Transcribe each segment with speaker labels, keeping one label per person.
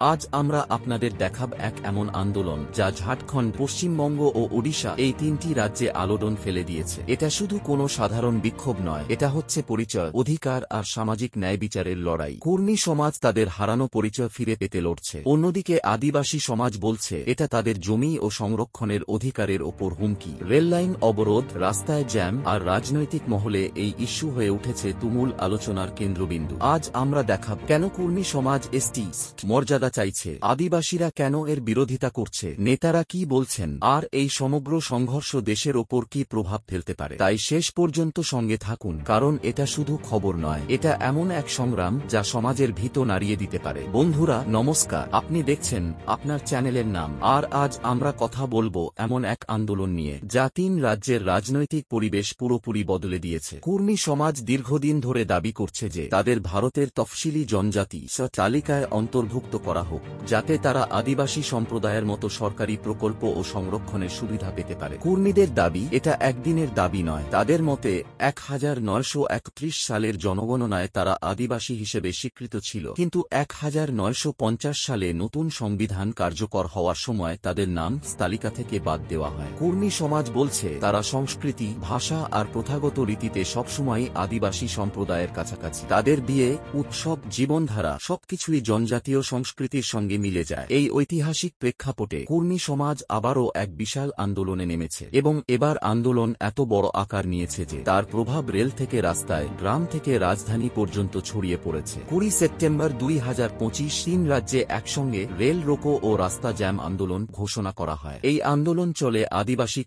Speaker 1: আজ আমরা আপনাদের দেখাব এক এমন আন্দোলন যা ঝাড়খণ্ড, পশ্চিমবঙ্গ ও ওড়িশা এই তিনটি রাজ্যে আলোড়ন ফেলে দিয়েছে। এটা শুধু কোনো সাধারণ বিক্ষোভ নয়, এটা হচ্ছে পরিচয়, অধিকার আর সামাজিক ন্যায় বিচারের লড়াই। কুর্মী সমাজ তাদের হারানো পরিচয় ফিরে পেতে লড়ছে। অন্যদিকে আদিবাসী সমাজ বলছে এটা তাদের জমি ও সংরক্ষণের অধিকারের ওপর হুমকি। রেললাইন অবরোধ, রাস্তায় জ্যাম আর রাজনৈতিক মহলে এই ইস্যু হয়ে উঠেছে তুমুল আলোচনার কেন্দ্রবিন্দু। আজ আমরা দেখাব কেন কুর্মী সমাজ এসটি মর্যাদা চাইছে, আদিবাসীরা কেন এর বিরোধিতা করছে, নেতারা কি বলছেন, আর এই সমগ্র সংঘর্ষ দেশের ওপর কি প্রভাব ফেলতে পারে। তাই শেষ পর্যন্ত সঙ্গে থাকুন, কারণ এটা শুধু খবর নয়, এটা এমন এক সংগ্রাম যা সমাজের ভিত নাড়িয়ে দিতে পারে। বন্ধুরা নমস্কার, আপনি দেখছেন আপনার চ্যানেলের নাম। আর আজ আমরা কথা বলবো এমন এক আন্দোলন নিয়ে যা 3 রাজ্যের রাজনৈতিক পরিবেশ পুরোপুরি বদলে দিয়েছে। কুর্মী সমাজ দীর্ঘদিন ধরে দাবি করছে যে তাদের ভারতের তফসিলি জনজাতি তালিকায় অন্তর্ভুক্ত করা হোক, যাতে তারা আদিবাসী সম্প্রদায়ের মতো সরকারি প্রকল্প ও সংরক্ষণের সুবিধা পেতে পারে। কুর্মীদের দাবি এটা একদিনের দাবি নয়। তাদের মতে 1931 সালের জনগণনায় তারা আদিবাসী হিসেবে স্বীকৃত ছিল, কিন্তু 1950 সালে নতুন সংবিধান কার্যকর হওয়ার সময় তাদের নাম তালিকা থেকে বাদ দেওয়া হয়। কুর্মী সমাজ বলছে তারা সংস্কৃতি, ভাষা আর প্রথাগত রীতিতে সবসময়ই আদিবাসী সম্প্রদায়ের কাছাকাছি। তাদের বিয়ে, উৎসব, জীবনধারা সবকিছুই জনজাতীয় সংস্কৃতির সঙ্গে মিলে যায়। এই ঐতিহাসিক প্রেক্ষাপটে কুর্মী সমাজ আবারও এক বিশাল আন্দোলনে নেমেছে, এবং এবার আন্দোলন এত বড় আকার নিয়েছে যে তার প্রভাব রেল থেকে রাস্তায়, গ্রাম থেকে রাজধানী পর্যন্ত ছড়িয়ে পড়েছে। 20 সেপ্টেম্বর 2025 3 রাজ্যে একসঙ্গে রেল রোকো ও রাস্তা জ্যাম আন্দোলন ঘোষণা করা হয়। এই আন্দোলন চলে আদিবাসী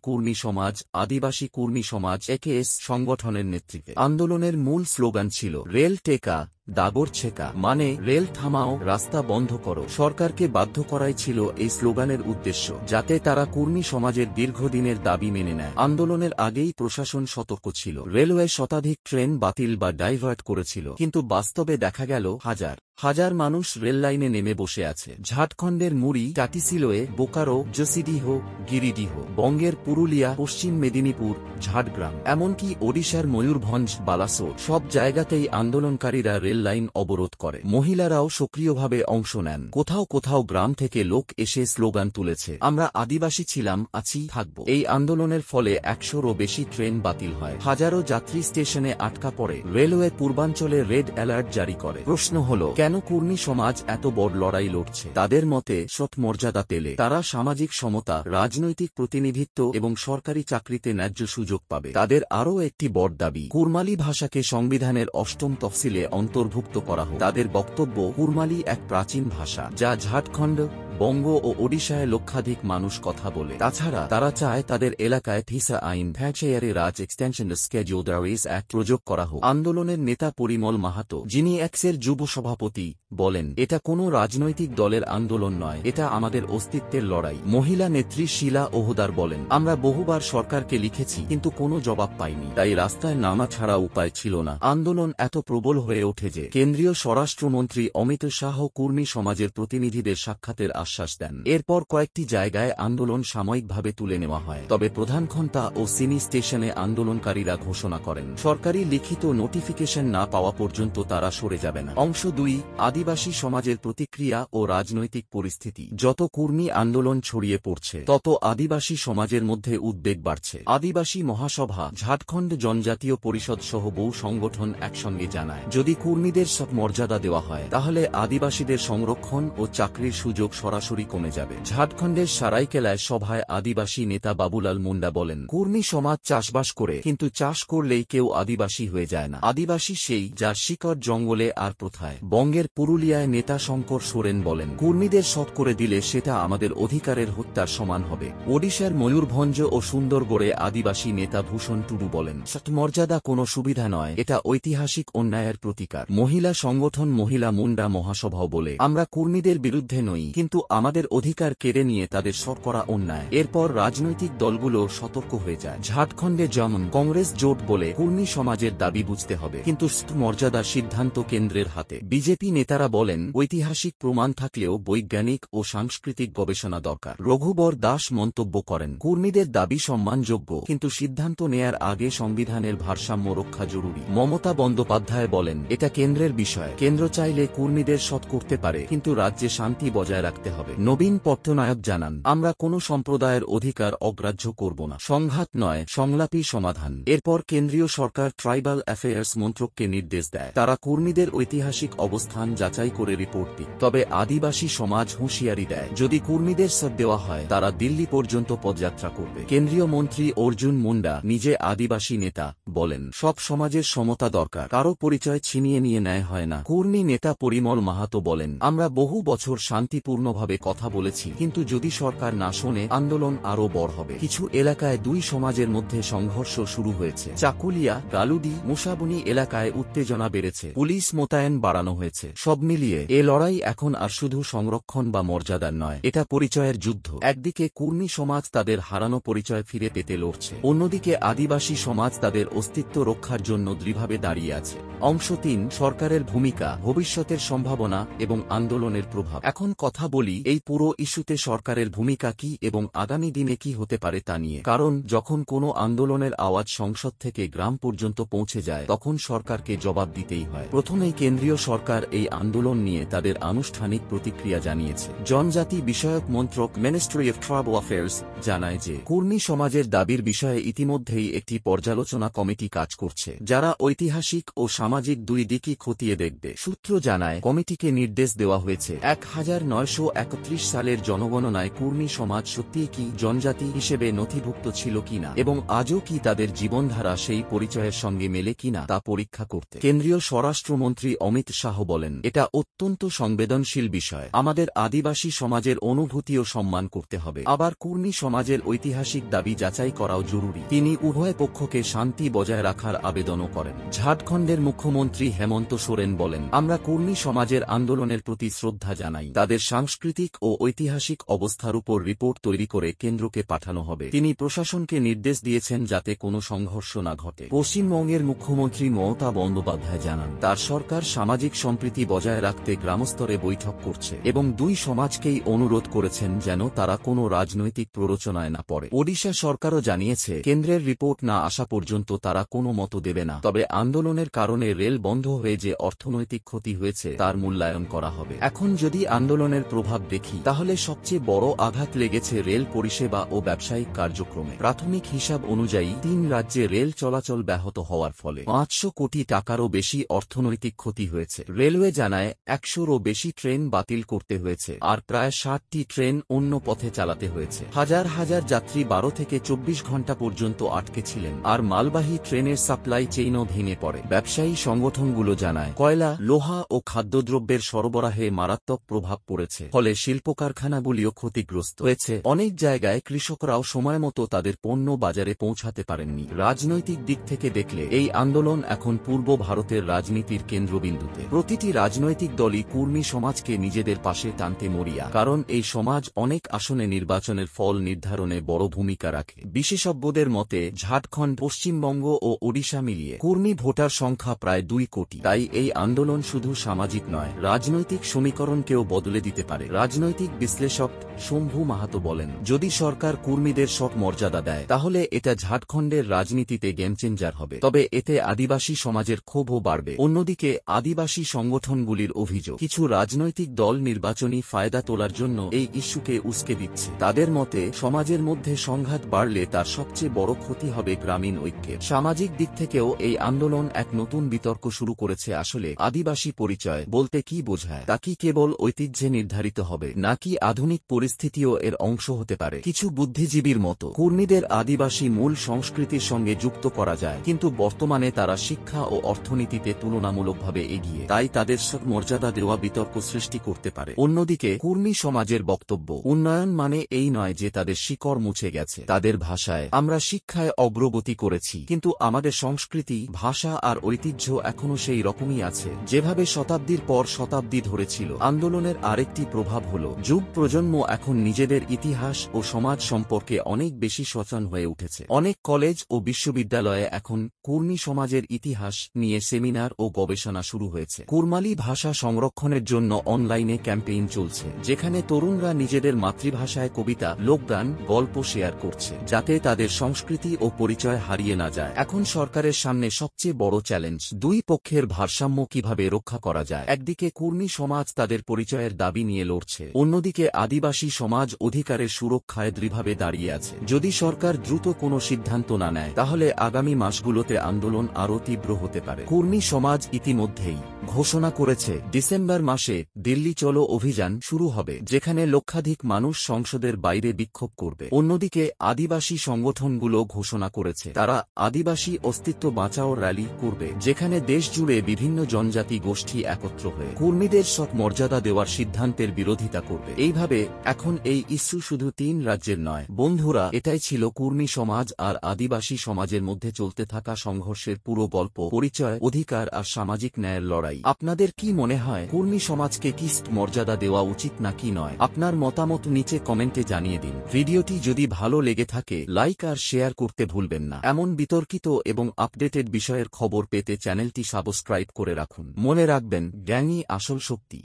Speaker 1: কুর্মী সমাজ একেএস সংগঠনের নেতৃত্বে। আন্দোলনের মূল স্লোগান ছিল রেল টেকা দাগর ছেকা, মানে রেল থামাও, রাস্তা বন্ধ করো। সরকারকে বাধ্য করাই ছিল এই স্লোগানের উদ্দেশ্য, যাতে তারা কুর্মী সমাজের দীর্ঘদিনের দাবি মেনে নেয়। আন্দোলনের আগেই প্রশাসন সতর্ক ছিল। রেলওয়ে শতাধিক ট্রেন বাতিল বা ডাইভার্ট করেছিল, কিন্তু বাস্তবে দেখা গেল হাজার হাজার মানুষ রেললাইনে নেমে বসে আছে। ঝাড়খণ্ডের মুড়ি, টাটিসিলোয়ে, বোকারো, জসিডিহ, গিরিডিহ, বঙ্গের পুরুলিয়া, পশ্চিম মেদিনীপুর, ঝাড়গ্রাম, এমনকি ওড়িশার ময়ূরভঞ্জ, বালাসোর, সব জায়গাতেই আন্দোলনকারীরা রেললাইন অবরোধ করে। মহিলারাও সক্রিয়ভাবে অংশ নেন। কোথাও কোথাও গ্রাম থেকে লোক এসে স্লোগান তুলেছে, আমরা আদিবাসী ছিলাম, আছি, থাকব। এই আন্দোলনের ফলে 100-রও বেশি ট্রেন বাতিল হয়। হাজারো যাত্রী স্টেশনে আটকা পড়ে। রেলওয়ে পূর্বাঞ্চলে রেড অ্যালার্ট জারি করে। প্রশ্ন হল, কেন কুর্মী সমাজ এত বড় লড়াই লড়ছে? তাদের মতে সৎ মর্যাদা পেলে তারা সামাজিক সমতা, রাজনৈতিক প্রতিনিধিত্ব এবং সরকারি চাকরিতে ন্যায্য সুযোগ পাবে। তাদের আরও একটি বড় দাবি, কুর্মালি ভাষাকে সংবিধানের 8ম তফসিলে অন্তর্ভুক্ত করা হোক। তাদের বক্তব্য, কুর্মালি এক প্রাচীন ভাষা যা ঝাড়খণ্ড, বঙ্গ ও ওড়িশায় লক্ষাধিক মানুষ কথা বলে। তাছাড়া তারা চায় তাদের এলাকায় ভিসা আইন, ফ্যাকচেয়ারে রাজ এক্সটেনশন স্কেডিউলস অ্যাক্ট প্রয়োগ করা হোক। আন্দোলনের নেতা পরিমল মাহাতো, যিনি এক্সের যুব সভাপতি, বলেন, এটা কোনো রাজনৈতিক দলের আন্দোলন নয়, এটা আমাদের অস্তিত্বের লড়াই। মহিলা নেত্রী শিলা ওহদার বলেন, আমরা বহুবার সরকারকে লিখেছি, কিন্তু কোনো জবাব পাইনি, তাই রাস্তায় নামা ছাড়া উপায় ছিল না। আন্দোলন এত প্রবল হয়ে ওঠে যে কেন্দ্রীয় স্বরাষ্ট্রমন্ত্রী অমিত শাহ কুর্মী সমাজের প্রতিনিধিদের সাক্ষাতের আশ্বাস দেন। এরপর কয়েকটি জায়গায় আন্দোলন সাময়িকভাবে তুলে নেওয়া হয়, তবে প্রধান ঘণ্টা ও সিনি স্টেশনে আন্দোলনকারীরা ঘোষণা করেন সরকারি লিখিত নোটিফিকেশন না পাওয়া পর্যন্ত তারা সরে যাবে না। অংশ 2, আদিবাসী সমাজের প্রতিক্রিয়া ও রাজনৈতিক পরিস্থিতি। যত কুর্মী আন্দোলন ছড়িয়ে পড়ছে, তত আদিবাসী সমাজের মধ্যে উদ্বেগ বাড়ছে। আদিবাসী মহাসভা, ঝাড়খণ্ড জনজাতীয় পরিষদ সহ বহু সংগঠন একসঙ্গে জানায়, যদি কুর্মীদের সব মর্যাদা দেওয়া হয়, তাহলে আদিবাসীদের সংরক্ষণ ও চাকরির সুযোগ সরাসরি কমে যাবে। ঝাড়খণ্ডের সারাইকেলায় সভায় আদিবাসী নেতা বাবুলাল মুন্ডা বলেন, কুর্মী সমাজ চাষবাস করে, কিন্তু চাষ করলেই কেউ আদিবাসী হয়ে যায় না। আদিবাসী সেই যার শিকড় জঙ্গলে আর প্রথায়। বঙ্গের পুরুলিয়ায় নেতা শঙ্কর সোরেন বলেন, কুর্মীদের সৎ করে দিলে সেটা আমাদের অধিকারের হত্যার সমান হবে। ওড়িশার ময়ূরভঞ্জ ও সুন্দরগড়ে আদিবাসী নেতা ভূষণ টুডু বলেন, মর্যাদা কোনো সুবিধা নয়, এটা ঐতিহাসিক অন্যায়ের প্রতিকার। মহিলা সংগঠন মহিলা মুন্ডা মহাসভাও বলে, আমরা কুর্মীদের বিরুদ্ধে নই, কিন্তু আমাদের অধিকার কেড়ে নিয়ে তাদের সর করা অন্যায়। এরপর রাজনৈতিক দলগুলো সতর্ক হয়ে যায়। ঝাড়খণ্ডে যেমন কংগ্রেস জোট বলে কুর্মী সমাজের দাবি বুঝতে হবে, কিন্তু মর্যাদার সিদ্ধান্ত কেন্দ্রের হাতে। বিজেপি নেতারা বলেন ঐতিহাসিক প্রমাণ থাকলেও বৈজ্ঞানিক ও সাংস্কৃতিক গবেষণা দরকার। রঘুবর দাস মন্তব্য করেন, কুর্মীদের দাবি সম্মানযোগ্য, কিন্তু সিদ্ধান্ত নেয়ার আগে সংবিধানের ভারসাম্য রক্ষা জরুরি। মমতা বন্দ্যোপাধ্যায় বলেন, এটা কেন্দ্রের বিষয়। কেন্দ্র চাইলে কুর্মীদের সৎ করতে পারে, কিন্তু রাজ্যে শান্তি বজায় রাখতে হবে। নবীন পট্টনায়ক জানান, আমরা কোনো সম্প্রদায়ের অধিকার অগ্রাহ্য করব না। সংঘাত নয়, সংলাপী সমাধান। এরপর কেন্দ্রীয় সরকার ট্রাইবাল অ্যাফেয়ার্স মন্ত্রককে নির্দেশ দেয়, তারা কুর্মীদের ঐতিহাসিক অবস্থান যাচাই করে রিপোর্ট দিক। তবে আদিবাসী সমাজ হুঁশিয়ারি দেয়, যদি কুর্মীদের সাথ দেওয়া হয় তারা দিল্লি পর্যন্ত পদযাত্রা করবে। কেন্দ্রীয় মন্ত্রী অর্জুন মুন্ডা, নিজে আদিবাসী নেতা, বলেন, সব সমাজের সমতা দরকার, কারো পরিচয় ছিনিয়ে নিয়ে নেয় হয় না। কুর্মী নেতা পরিমল মাহাতো বলেন, আমরা বহু বছর শান্তিপূর্ণভাবে কথা বলেছি, কিন্তু যদি সরকার না শোনে আন্দোলন আরও বড় হবে। কিছু এলাকায় দুই সমাজের মধ্যে সংঘর্ষ শুরু হয়েছে। চাকুলিয়া, গালুডি, মুসাবনি এলাকায় উত্তেজনা বেড়েছে, পুলিশ মোতায়েন বাড়ানো হয়েছে। সব মিলিয়ে এ লড়াই এখন আর শুধু সংরক্ষণ বা মর্যাদার নয়, এটা পরিচয়ের যুদ্ধ। একদিকে কুর্মী সমাজ তাদের হারানো পরিচয় ফিরে পেতে লড়ছে, অন্যদিকে আদিবাসী সমাজ তাদের অস্তিত্ব রক্ষার জন্য দৃঢ়ভাবে দাঁড়িয়ে আছে। অংশ ৩, সরকারের ভূমিকা, ভবিষ্যতের সম্ভাবনা এবং আন্দোলনের প্রভাব। এখন কথা বলি এই পুরো ইস্যুতে সরকারের ভূমিকা কি এবং আগামী দিনে কি হতে পারে তা নিয়ে। কারণ যখন কোনো আন্দোলনের আওয়াজ সংসদ থেকে গ্রাম পর্যন্ত পৌঁছে যায় তখন সরকারকে জবাব দিতেই হয়। প্রথমেই কেন্দ্রীয় সরকার এই আন্দোলন নিয়ে তাদের আনুষ্ঠানিক প্রতিক্রিয়া জানিয়েছে। জনজাতি বিষয়ক মন্ত্রক মিনিস্ট্রি অফ ট্রাইবাল অ্যাফেয়ার্স জানায় যে কুর্মী সমাজের দাবির বিষয়ে ইতিমধ্যেই একটি পর্যালোচনা কমিটি কাজ করছে, যারা ঐতিহাসিক ও সামাজিক দুই দিকই খতিয়ে দেখবে। সূত্র জানায়, কমিটিকে নির্দেশ দেওয়া হয়েছে 1931 সালের জনগণনায় কুর্মী সমাজ সত্যিই কি জনজাতি হিসেবে নথিভুক্ত ছিল কিনা এবং আজও কি তাদের জীবনধারা সেই পরিচয়ের সঙ্গে মেলে কিনা তা পরীক্ষা করতে। কেন্দ্রীয় স্বরাষ্ট্রমন্ত্রী অমিত শাহ বলেন, এটা অত্যন্ত সংবেদনশীল বিষয়, আমাদের আদিবাসী সমাজের অনুভূতিও সম্মান করতে হবে। আবার কুর্মী সমাজের ঐতিহাসিক দাবি যাচাই করাও জরুরি। তিনি উভয় পক্ষকে শান্তি বজায় রাখার আবেদনও করেন। ঝাড়খণ্ডের মুখ্যমন্ত্রী হেমন্ত সোরেন বলেন, আমরা কুর্মী সমাজের আন্দোলনের প্রতি শ্রদ্ধা জানাই। তাদের সাংস্কৃতিক ও ঐতিহাসিক অবস্থার উপর রিপোর্ট তৈরি করে কেন্দ্রকে পাঠানো হবে। তিনি প্রশাসনকে নির্দেশ দিয়েছেন যাতে কোনো সংঘর্ষ না ঘটে। পশ্চিমবঙ্গের মুখ্যমন্ত্রী মমতা বন্দ্যোপাধ্যায় জানান, তার সরকার সামাজিক সম্প্রীতি বজায় রাখতে গ্রামস্তরে বৈঠক করছে এবং দুই সমাজকেই অনুরোধ করেছেন যেন তারা কোনো রাজনৈতিক প্ররোচনায় না পড়ে। ওড়িশা সরকারও জানিয়েছে, কেন্দ্রের রিপোর্ট না আসা পর্যন্ত তারা কোনো মত দেবে না, তবে আন্দোলনের কারণে রেল বন্ধ হয়ে যে অর্থনৈতিক ক্ষতি হয়েছে তার মূল্যায়ন করা হবে। এখন যদি আন্দোলনের প্রভাব দেখি তাহলে সবচেয়ে বড় আঘাত লেগেছে রেল পরিষেবা ও ব্যবসায়িক কার্যক্রমে। প্রাথমিক হিসাব অনুযায়ী 3 রাজ্যে রেল চলাচল ব্যাহত হওয়ার ফলে 500 কোটি টাকারও বেশি অর্থনৈতিক ক্ষতি হয়েছে। রেলওয়ে জানায় 100-রও বেশি ট্রেন বাতিল করতে হয়েছে আর প্রায় 60টি ট্রেন অন্য পথে চালাতে হয়েছে। হাজার হাজার যাত্রী 12 থেকে 24 ঘণ্টা পর্যন্ত আটকে ছিলেন আর মালবাহী ট্রেনের সাপ্লাই চেইনও ভেঙে পড়ে। ব্যবসায়ী সংগঠনগুলো জানায়, কয়লা, লোহা ও খাদ্যদ্রব্যের সরবরাহে মারাত্মক প্রভাব পড়েছে, ফলে শিল্প কারখানাগুলিও ক্ষতিগ্রস্ত হয়েছে। অনেক জায়গায় কৃষকরাও সময়মতো তাদের পণ্য বাজারে পৌঁছাতে পারেননি। রাজনৈতিক দিক থেকে দেখলে এই আন্দোলন এখন পূর্ব ভারতের রাজনীতির কেন্দ্রবিন্দুতে। প্রতিটি রাজনৈতিক দলই কুর্মী সমাজকে নিজেদের পাশে টানতে মরিয়া, কারণ এই সমাজ অনেক আসনে নির্বাচনের ফল নির্ধারণে বড় ভূমিকা রাখে। বিশেষজ্ঞদের মতে ঝাড়খণ্ড, পশ্চিমবঙ্গ ও ওড়িশা মিলিয়ে কুর্মী ভোটার সংখ্যা প্রায় 2 কোটি। তাই এই আন্দোলন শুধু সামাজিক নয়, রাজনৈতিক সমীকরণকেও বদলে দিতে পারে। রাজনৈতিক বিশ্লেষক শম্ভু মাহাতো বলেন, যদি সরকার কুর্মীদের সব মর্যাদা দেয় তাহলে এটা ঝাড়খণ্ডের রাজনীতিতে গেম চেঞ্জার হবে, তবে এতে আদিবাসী সমাজের ক্ষোভও বাড়বে। অন্যদিকে আদিবাসী সংগঠনগুলির অভিযোগ, কিছু রাজনৈতিক দল নির্বাচনী ফায়দা তোলার জন্য এই ইস্যুকে উস্কে দিচ্ছে। তাদের মতে সমাজের মধ্যে সংঘাত বাড়লে তার সবচেয়ে বড় ক্ষতি হবে গ্রামীণ ঐক্যের। সামাজিক দিক থেকেও এই আন্দোলন এক নতুন বিতর্ক শুরু করেছে। আসলে আদিবাসী পরিচয় বলতে কি বোঝায়? তা কি কেবল ঐতিহ্যে নির্ধারিত হবে নাকি আধুনিক পরিস্থিতিও এর অংশ হতে পারে? কিছু বুদ্ধিজীবীর মতো কুর্মীদের আদিবাসী মূল সংস্কৃতির সঙ্গে যুক্ত করা যায়, কিন্তু বর্তমানে তারা শিক্ষা ও অর্থনীতিতে তুলনামূলকভাবে এগিয়ে, তাই তাদের মর্যাদা দেওয়া বিতর্ক সৃষ্টি করতে পারে। অন্যদিকে কুর্মী সমাজের বক্তব্য, উন্নয়ন মানে এই নয় যে তাদের শিকড় মুছে গেছে। তাদের ভাষায়, আমরা শিক্ষায় অগ্রগতি করেছি কিন্তু কিন্তু আমাদের সংস্কৃতি, ভাষা আর ঐতিহ্য এখনো সেই রকমই আছে, যেভাবে শতাব্দীর পর শতাব্দী ধরে ছিল। আন্দোলনের আরেকটি প্রভাব হল যুব প্রজন্ম এখন নিজেদের ইতিহাস ও সমাজ সম্পর্কে অনেক বেশি সচেতন হয়ে উঠেছে। অনেক কলেজ ও বিশ্ববিদ্যালয়ে এখন কুর্মি সমাজের ইতিহাস নিয়ে সেমিনার ও গবেষণা শুরু হয়েছে। কুরমালি ভাষা সংরক্ষণের জন্য অনলাইনে ক্যাম্পেইন চলছে, যেখানে তরুণরা নিজেদের মাতৃভাষায় কবিতা, লোকগান, গল্প শেয়ার করছে, যাতে তাদের সংস্কৃতি ও পরিচয় হারিয়ে না যায়। এখন সরকারের সামনে সবচেয়ে বড় চ্যালেঞ্জ দুই পক্ষের ভারসাম্য কিভাবে রক্ষা করা যায়। একদিকে কুর্মি সমাজ তাদের পরিচয়ের দাবি নিয়ে লড়ছে, অন্যদিকে আদিবাসী সমাজ অধিকারের সুরক্ষায় দৃঢ়ভাবে দাঁড়িয়ে আছে। যদি সরকার দ্রুত কোনো সিদ্ধান্ত না নেয়, তাহলে আগামী মাসগুলোতে আন্দোলন আরও তীব্র হতে পারে। কুর্মি সমাজ ইতিমধ্যেই ঘোষণা করেছে ডিসেম্বর মাসে দিল্লি চলো অভিযান শুরু হবে, যেখানে লক্ষাধিক মানুষ সংসদের বাইরে বিক্ষোভ করবে। অন্যদিকে আদিবাসী সংগঠনগুলো ঘোষণা করেছে তারা আদিবাসী অস্তিত্ব বাঁচাও র্যালি করবে, যেখানে দেশ জুড়ে বিভিন্ন জনজাতি গোষ্ঠী একত্র হয়ে কুর্মীদের সৎ মর্যাদা দেওয়ার সিদ্ধান্তের বিরোধিতা করবে। এইভাবে এখন এই ইস্যু শুধু 3 রাজ্যের নয়। বন্ধুরা, এটাই ছিল কুর্মি সমাজ আর আদিবাসী সমাজের মধ্যে চলতে থাকা সংঘর্ষের পুরো গল্প, পরিচয়, অধিকার আর সামাজিক ন্যায়ের লড়াই। আপনাদের কি মনে হয়, কুর্মি সমাজকে কি মর্যাদা দেওয়া উচিত নাকি নয়? আপনার মতামত নিচে কমেন্টে জানিয়ে দিন। ভিডিওটি যদি ভালো লেগে থাকে লাইক আর শেয়ার করতে ভুলবেন না। এমন বিতর্কিত এবং আপডেটেড বিষয়ের খবর পেতে চ্যানেলটি সাবস্ক্রাইব করে রাখুন। মনে রাখবেন, জ্ঞানই আসল শক্তি।